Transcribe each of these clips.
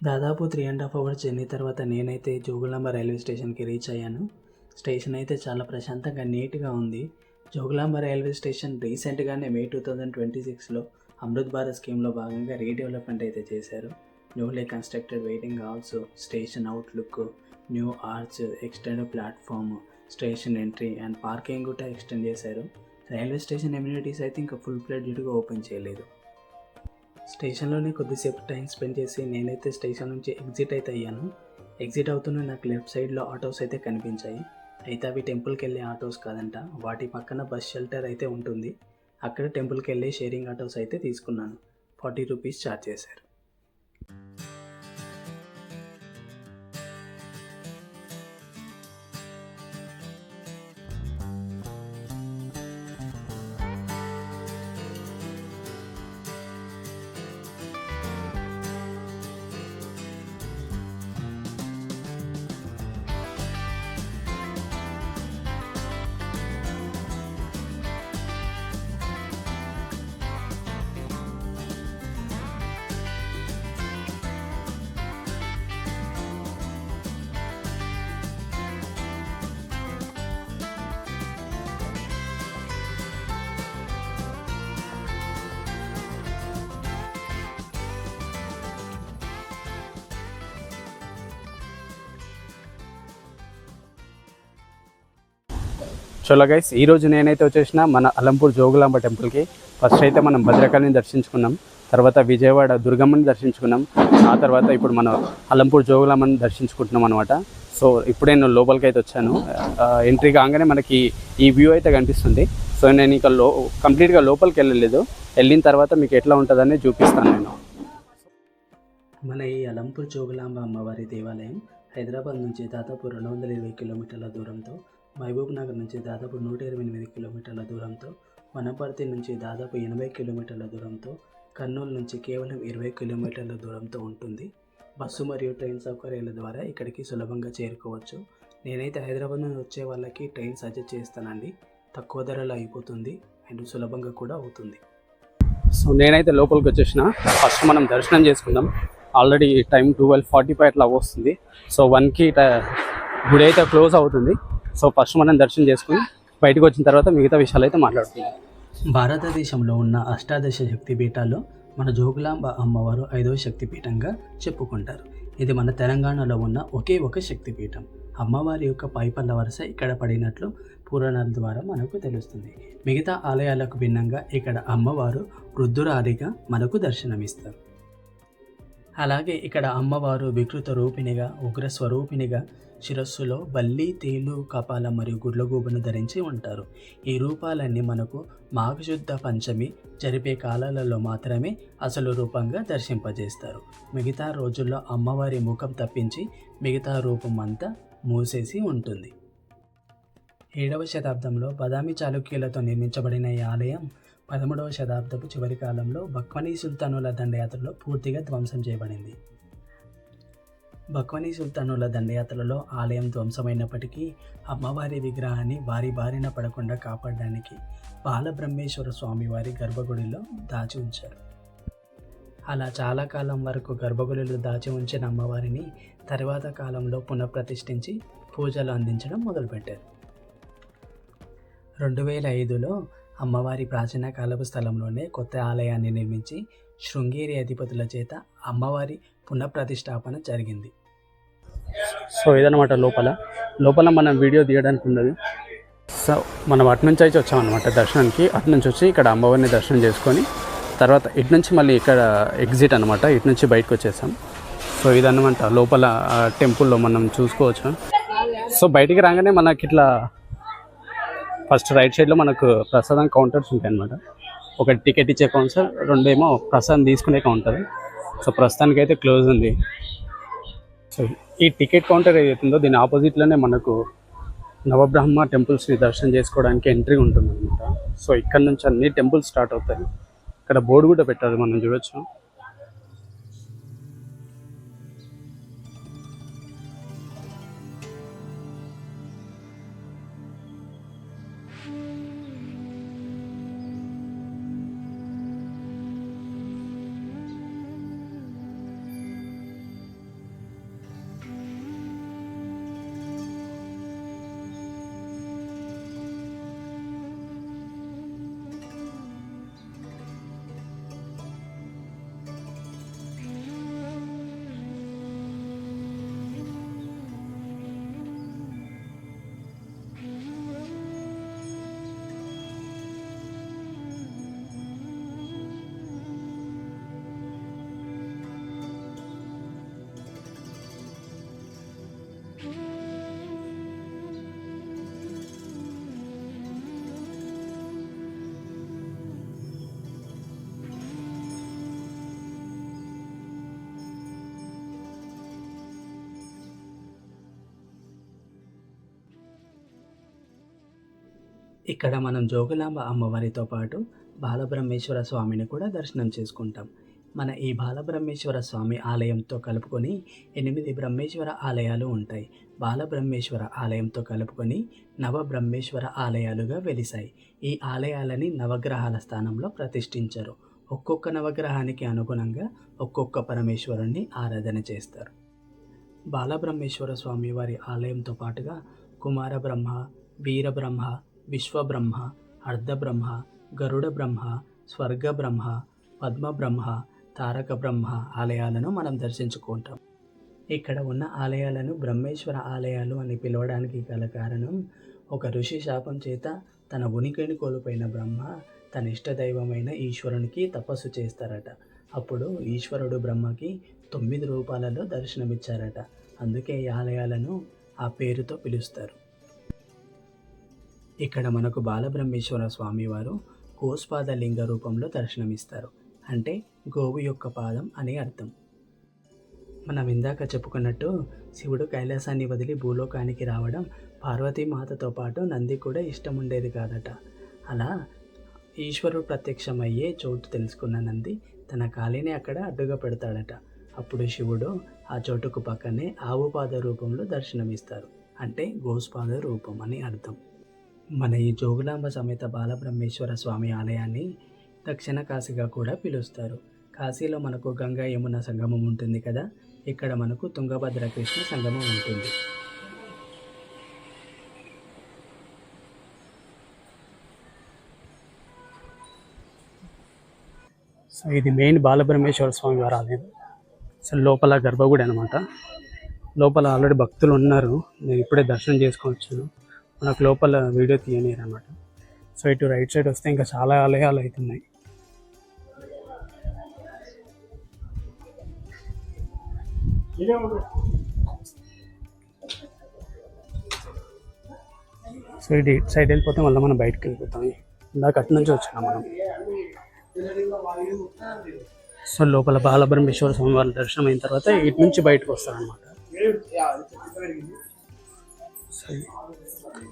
దాదాపు 3½ hours journey తర్వాత నేనైతే జోగులాంబ రైల్వే స్టేషన్‌కి రీచ్ అయ్యాను. స్టేషన్ అయితే చాలా ప్రశాంతంగా, నీట్‌గా ఉంది. జోగులాంబ రైల్వే స్టేషన్ రీసెంట్‌గానే మే 2026లో అమృత్ భారత్ స్కీమ్‌లో భాగంగా రీడెవలప్‌మెంట్ అయితే చేశారు. Newly constructed waiting halls, station outlook, new arch, extended platform, station entry and parking కూడా ఎక్స్టెండ్ చేశారు. రైల్వే స్టేషన్ అమ్యూనిటీస్ అయితే ఇంకా ఫుల్ ఫ్లెడ్జ్డ్‌గా ఓపెన్ చేయలేదు. స్టేషన్‌లోనే కొద్దిసేపు టైం స్పెండ్ చేసి నేనైతే స్టేషన్ నుంచి ఎగ్జిట్ అయితే అయ్యాను. ఎగ్జిట్ అవుతూనే నాకు లెఫ్ట్ సైడ్‌లో ఆటోస్ అయితే కనిపించాయి. అయితే అవి టెంపుల్‌కెళ్ళే ఆటోస్ కాదంట. వాటి పక్కన బస్ షెల్టర్ అయితే ఉంటుంది. అక్కడ టెంపుల్‌కెళ్ళే షేరింగ్ ఆటోస్ అయితే తీసుకున్నాను. ₹40 ఛార్జ్ చేశారు. చలో గైస్, ఈరోజు నేనైతే వచ్చేసిన మన అలంపూర్ జోగులాంబ టెంపుల్కి. ఫస్ట్ అయితే మనం భద్రకాళిని దర్శించుకున్నాం, తర్వాత విజయవాడ దుర్గమ్మని దర్శించుకున్నాం, ఆ తర్వాత ఇప్పుడు మనం అలంపూర్ జోగులాంబని దర్శించుకుంటున్నాం అనమాట. సో ఇప్పుడే నేను లోపలికి అయితే వచ్చాను. ఎంట్రీ కాగానే మనకి ఈ వ్యూ అయితే కనిపిస్తుంది. సో నేను ఇక కంప్లీట్గా లోపలికి వెళ్ళలేదు. వెళ్ళిన తర్వాత మీకు ఎట్లా ఉంటుందని చూపిస్తాను నేను. మన ఈ అలంపూర్ జోగులాంబ అమ్మవారి దేవాలయం హైదరాబాద్ నుంచి దాదాపు 220 కిలోమీటర్ల దూరంతో, మహబూబ్ నగర్ నుంచి దాదాపు 128 కిలోమీటర్ల దూరంతో, వనపర్తి నుంచి దాదాపు 80 కిలోమీటర్ల దూరంతో, కర్నూలు నుంచి కేవలం 20 కిలోమీటర్ల దూరంతో ఉంటుంది. బస్సు మరియు ట్రైన్ సౌకర్యాల ద్వారా ఇక్కడికి సులభంగా చేరుకోవచ్చు. నేనైతే హైదరాబాద్ నుంచి వచ్చే వాళ్ళకి ట్రైన్ సజెస్ట్ చేస్తానండి. తక్కువ ధరలో అయిపోతుంది అండ్ సులభంగా కూడా అవుతుంది. సో నేనైతే లోపలికి వచ్చేసిన. ఫస్ట్ మనం దర్శనం చేసుకుందాం. ఆల్రెడీ టైం 12:45 అట్లా వస్తుంది. సో 1కి గుడి అయితే క్లోజ్ అవుతుంది. సో ఫస్ట్ మనం దర్శనం చేసుకుని బయటకు వచ్చిన తర్వాత మిగతా విషయాలు అయితే మాట్లాడుకుందాం. భారతదేశంలో ఉన్న అష్టాదశ శక్తిపీఠాల్లో మన జోగులాంబ అమ్మవారు 5వ శక్తిపీఠంగా చెప్పుకుంటారు. ఇది మన తెలంగాణలో ఉన్న ఒకే ఒక శక్తిపీఠం. అమ్మవారి యొక్క పైపల్ల వరుస ఇక్కడ పడినట్లు పురాణాల ద్వారా మనకు తెలుస్తుంది. మిగతా ఆలయాలకు భిన్నంగా ఇక్కడ అమ్మవారు వృద్ధురాలిగా మనకు దర్శనమిస్తారు. అలాగే ఇక్కడ అమ్మవారు వికృత రూపిణిగా, ఉగ్ర స్వరూపిణిగా, శిరస్సులో బల్లి, తేలు, కపాల మరియు గుడ్లగూబను ధరించి ఉంటారు. ఈ రూపాలన్నీ మనకు మాఘశుద్ధ పంచమి జరిపే కాలాలలో మాత్రమే అసలు రూపంగా దర్శింపజేస్తారు. మిగతా రోజుల్లో అమ్మవారి ముఖం తప్పించి మిగతా రూపం అంతా మూసేసి ఉంటుంది. 7వ శతాబ్దంలో బదామి చాళుక్యులతో నిర్మించబడిన ఈ ఆలయం 13వ శతాబ్దపు చివరి కాలంలో బక్వనీ సుల్తానుల దండయాత్రలో పూర్తిగా ధ్వంసం చేయబడింది. బక్వనీ సుల్తానుల దండయాత్రలో ఆలయం ధ్వంసమైనప్పటికీ అమ్మవారి విగ్రహాన్ని వారి బారిన పడకుండా కాపాడడానికి బాలబ్రహ్మేశ్వర స్వామివారి గర్భగుడిలో దాచి ఉంచారు. అలా చాలా కాలం వరకు గర్భగుడిలో దాచి ఉంచిన అమ్మవారిని తర్వాత కాలంలో పునఃప్రతిష్ఠించి పూజలు అందించడం మొదలుపెట్టారు. 2005లో అమ్మవారి ప్రాచీన కాలపు స్థలంలోనే కొత్త ఆలయాన్ని నిర్మించి శృంగేరి అధిపతుల చేత అమ్మవారి పునఃప్రతిష్టాపన జరిగింది. సో ఇదనమాట లోపల మనం వీడియో తీయడానికి ఉన్నది. సో మనం అటు నుంచి అయితే వచ్చామన్నమాట దర్శనానికి. అటు నుంచి వచ్చి ఇక్కడ అమ్మవారిని దర్శనం చేసుకొని తర్వాత ఇటు నుంచి మళ్ళీ ఇక్కడ ఎగ్జిట్ అనమాట, ఇటు నుంచి బయటకు వచ్చేసాం. సో ఇదన్నమాట లోపల టెంపుల్లో మనం చూసుకోవచ్చు. సో బయటికి రాగానే మనకి ఇట్లా ఫస్ట్ రైట్ సైడ్లో మనకు ప్రసాదం కౌంటర్స్ ఉంటాయి అన్నమాట. ఒక టికెట్ ఇచ్చే కౌంటర్, రెండేమో ప్రసాదం తీసుకునే కౌంటర్. సో ప్రస్తుతానికి అయితే క్లోజ్ ఉంది. సో ఈ టికెట్ కౌంటర్ ఏదైతుందో దీని ఆపోజిట్లోనే మనకు నవబ్రహ్మ టెంపుల్స్ని దర్శనం చేసుకోవడానికి ఎంట్రీ ఉంటుంది అనమాట. సో ఇక్కడ నుంచి అన్ని టెంపుల్స్ స్టార్ట్ అవుతాయి. ఇక్కడ బోర్డు కూడా పెట్టారు, మనం చూడొచ్చు. ఇక్కడ మనం జోగులాంబ అమ్మవారితో పాటు బాలబ్రహ్మేశ్వర స్వామిని కూడా దర్శనం చేసుకుంటాం. మన ఈ బాలబ్రహ్మేశ్వర స్వామి ఆలయంతో కలుపుకొని 8 బ్రహ్మేశ్వర ఆలయాలు ఉంటాయి. బాలబ్రహ్మేశ్వర ఆలయంతో కలుపుకొని నవబ్రహ్మేశ్వర ఆలయాలుగా వెలిశాయి. ఈ ఆలయాలని నవగ్రహాల స్థానంలో ప్రతిష్ఠించారు. ఒక్కొక్క నవగ్రహానికి అనుగుణంగా ఒక్కొక్క పరమేశ్వరుణ్ణి ఆరాధన చేస్తారు. బాలబ్రహ్మేశ్వర స్వామి వారి ఆలయంతో పాటుగా కుమార బ్రహ్మ, వీరబ్రహ్మ, విశ్వబ్రహ్మ, అర్ధబ్రహ్మ, గరుడ బ్రహ్మ, స్వర్గ బ్రహ్మ, పద్మ బ్రహ్మ, తారక బ్రహ్మ ఆలయాలను మనం దర్శించుకుంటాం. ఇక్కడ ఉన్న ఆలయాలను బ్రహ్మేశ్వర ఆలయాలు అని పిలవడానికి గల కారణం, ఒక ఋషి శాపం చేత తన ఉనికిని కోల్పోయిన బ్రహ్మ తన ఇష్టదైవమైన ఈశ్వరునికి తపస్సు చేస్తారట. అప్పుడు ఈశ్వరుడు బ్రహ్మకి 9 రూపాలలో దర్శనమిచ్చారట. అందుకే ఈ ఆలయాలను ఆ పేరుతో పిలుస్తారు. ఇక్కడ మనకు బాలబ్రహ్మేశ్వర స్వామివారు గోస్పాద లింగ రూపంలో దర్శనమిస్తారు. అంటే గోవు యొక్క పాదం అని అర్థం. మనం ఇందాక చెప్పుకున్నట్టు శివుడు కైలాసాన్ని వదిలి భూలోకానికి రావడం పార్వతీమాతతో పాటు నంది కూడా ఇష్టం ఉండేది కాదట. అలా ఈశ్వరుడు ప్రత్యక్షమయ్యే చోటు తెలుసుకున్న నంది తన కాలిని అక్కడ అడ్డుగా పెడతాడట. అప్పుడు శివుడు ఆ చోటుకు పక్కనే ఆవు పాద రూపంలో దర్శనమిస్తారు. అంటే గోస్పాద రూపం అని అర్థం. మన ఈ జోగులాంబ సమేత బాలబ్రహ్మేశ్వర స్వామి ఆలయాన్ని దక్షిణ కాశీగా కూడా పిలుస్తారు. కాశీలో మనకు గంగా యమున సంగమం ఉంటుంది కదా, ఇక్కడ మనకు తుంగభద్ర కృష్ణ సంగమం ఉంటుంది. సో ఇది మెయిన్ బాలబ్రహ్మేశ్వర స్వామి వారి ఆలయం. సో లోపల గర్భగుడి అనమాట. లోపల ఆల్రెడీ భక్తులు ఉన్నారు. నేను ఇప్పుడే దర్శనం చేసుకొచ్చాను. మనకు లోపల వీడియో తీయనీరు అనమాట. సో ఇటు రైట్ సైడ్ వస్తే ఇంకా చాలా ఆలయాలు అవుతున్నాయి. సో ఇటు సైడ్ వెళ్ళిపోతే మళ్ళీ మనం బయటకు వెళ్ళిపోతాం. ఇందాక అటు నుంచి వచ్చినాం మనం. సో లోపల బాలబ్రహ్మేశ్వర స్వామి వారి దర్శనం అయిన తర్వాత ఇటు నుంచి బయటకు వస్తారనమాట.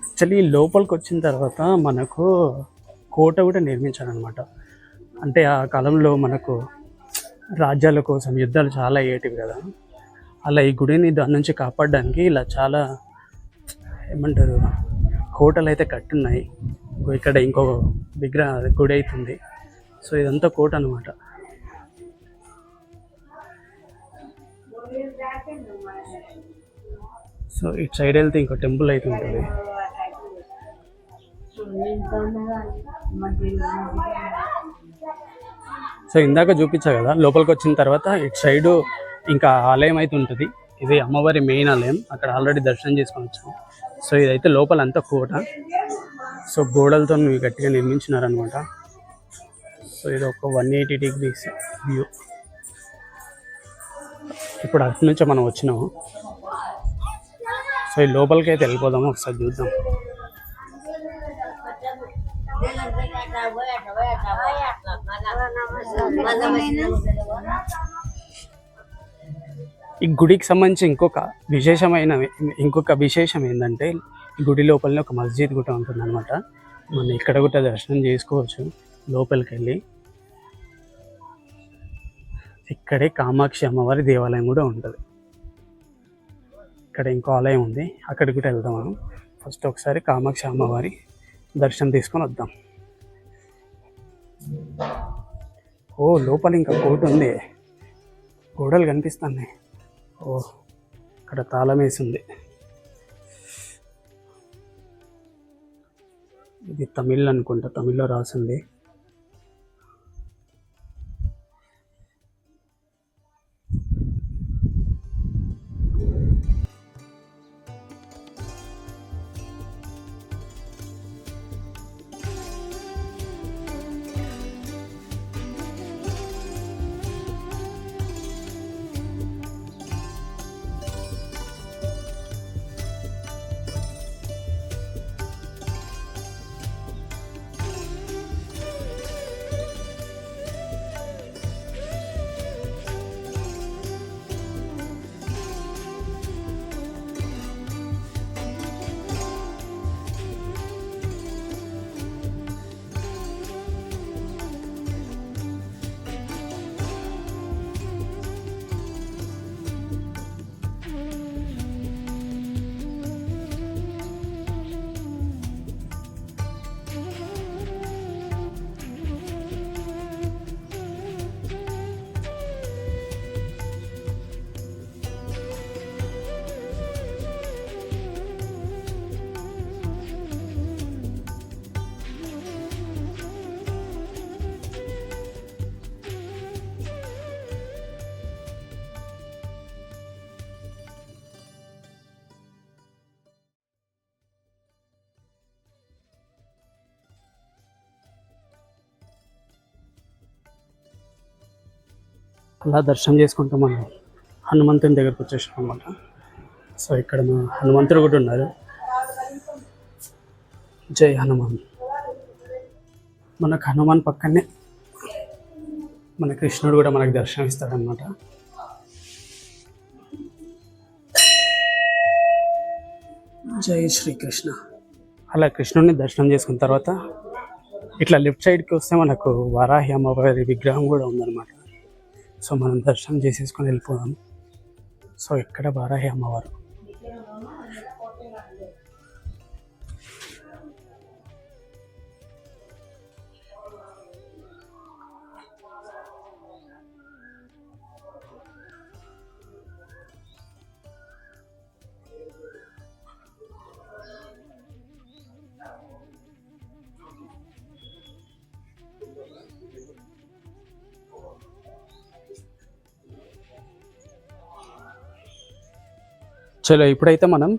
యాక్చువల్లీ లోపలికి వచ్చిన తర్వాత మనకు కోట కూడా నిర్మించారనమాట. అంటే ఆ కాలంలో మనకు రాజ్యాల కోసం యుద్ధాలు చాలా అయ్యేటివి కదా, అలా ఈ గుడిని దాని నుంచి కాపాడడానికి ఇలా చాలా ఏమంటారు కోటలు అయితే కట్టున్నాయి. ఇక్కడ ఇంకో గుడి అవుతుంది. సో ఇదంతా కోట అనమాట. సో ఇటు సైడ్ వెళ్తే ఇంకో టెంపుల్ అయితే ఉంటుంది. సో ఇందాక చూపించా కదా, లోపలికి వచ్చిన తర్వాత ఇటు సైడు ఇంకా ఆలయం అయితే ఉంటుంది. ఇది అమ్మవారి మెయిన్ ఆలయం. అక్కడ ఆల్రెడీ దర్శనం చేసుకొని వచ్చాము. సో ఇదైతే లోపల అంతా కోట. సో గోడలతో గట్టిగా నిర్మించినారనమాట. సో ఇది ఒక 180 degrees వ్యూ. ఇప్పుడు అటు నుంచి మనం వచ్చినాము. సో ఈ లోపలికి అయితే వెళ్ళిపోదాము, ఒకసారి చూద్దాం. ఈ గుడికి సంబంధించి ఇంకొక విశేషం ఏంటంటే, ఈ గుడి లోపలనే ఒక మస్జిద్ కూడా ఉంటుంది అనమాట. మనం ఇక్కడ కూడా దర్శనం చేసుకోవచ్చు లోపలికి వెళ్ళి. ఇక్కడే కామాక్షి అమ్మవారి దేవాలయం కూడా ఉంటుంది. ఇక్కడ ఇంకో ఆలయం ఉంది, అక్కడికి కూడా వెళ్దాం మనం. ఫస్ట్ ఒకసారి కామాక్షి అమ్మవారి దర్శనం తీసుకొని వద్దాం. ఓ లోపల ఇంకా కోట ఉంది, గోడలు కనిపిస్తున్నాయి. ఓ ఇక్కడ తాళం వేసి ఉంది. ఇది తమిళ్ అనుకుంటా, తమిళ్లో రాసింది. అలా దర్శనం చేసుకుంటూ మనం హనుమంతుని దగ్గరకు వచ్చేసాం అనమాట. సో ఇక్కడ మన హనుమంతుడు కూడా ఉన్నారు. జై హనుమాన్. మనకు హనుమాన్ పక్కనే మన కృష్ణుడు కూడా మనకు దర్శనం ఇస్తాడనమాట. జై శ్రీకృష్ణ. అలా కృష్ణుడిని దర్శనం చేసుకున్న తర్వాత ఇట్లా లెఫ్ట్ సైడ్కి వస్తే మనకు వారాహి అమ్మవారి విగ్రహం కూడా ఉందన్నమాట. సో మనం దర్శనం చేసేసుకొని వెళ్ళిపోదాం. సో ఇక్కడ వారాహి అమ్మవారు. చలో ఇప్పుడైతే మనం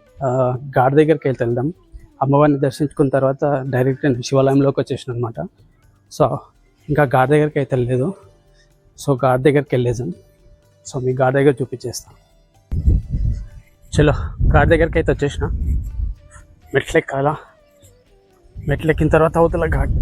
ఘాట్ దగ్గరికి వెళ్దాం. అమ్మవారిని దర్శించుకున్న తర్వాత డైరెక్ట్ శివాలయంలోకి వచ్చేసాను అనమాట. సో ఇంకా ఘాట్ దగ్గరికి అయితే వెళ్ళలేదు. సో ఘాట్ దగ్గరికి వెళ్ళేసాం. సో మీ ఘాట్ దగ్గర చూపించేస్తాం. చలో ఘాట్ దగ్గరికి అయితే వచ్చేసిన. మెట్లెక్కాలా, మెట్లెక్కిన తర్వాత అవతల ఘాట్.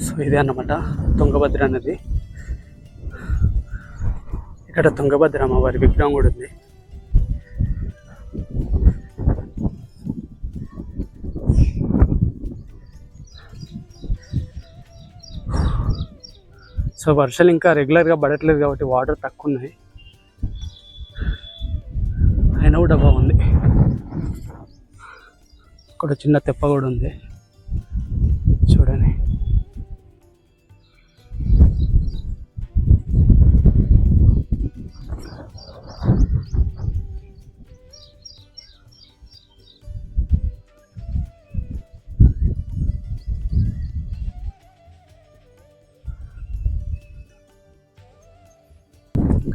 సో ఇదే అన్నమాట తుంగభద్ర నది. ఇక్కడ తుంగభద్ర అమ్మవారి విగ్రహం కూడా ఉంది. సో వర్షాలు ఇంకా రెగ్యులర్గా పడట్లేదు కాబట్టి వాటర్ తక్కువ ఉన్నాయి. అయినా కూడా బాగుంది. ఇక్కడ చిన్న తెప్ప కూడా ఉంది చూడండి.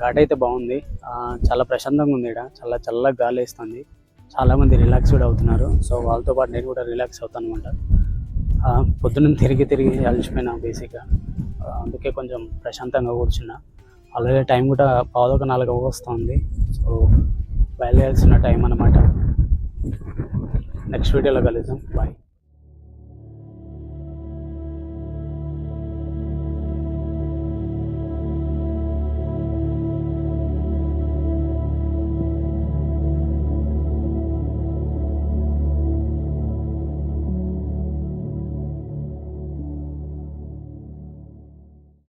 ఘాట్ అయితే బాగుంది. చాలా ప్రశాంతంగా ఉంది. ఇక్కడ చాలా చల్లగా గాలి వేస్తుంది. చాలామంది రిలాక్స్ కూడా అవుతున్నారు. సో వాళ్ళతో పాటు నేను కూడా రిలాక్స్ అవుతాను అనమాట. పొద్దున్న తిరిగి అలసిపోయినా బేసిక్గా. అందుకే కొంచెం ప్రశాంతంగా కూర్చున్నా. ఆల్రెడీ టైం కూడా 3:45 వస్తుంది. సో బయలుదేరాల్సిన టైం అన్నమాట. నెక్స్ట్ వీడియోలో కలుద్దాం. బాయ్.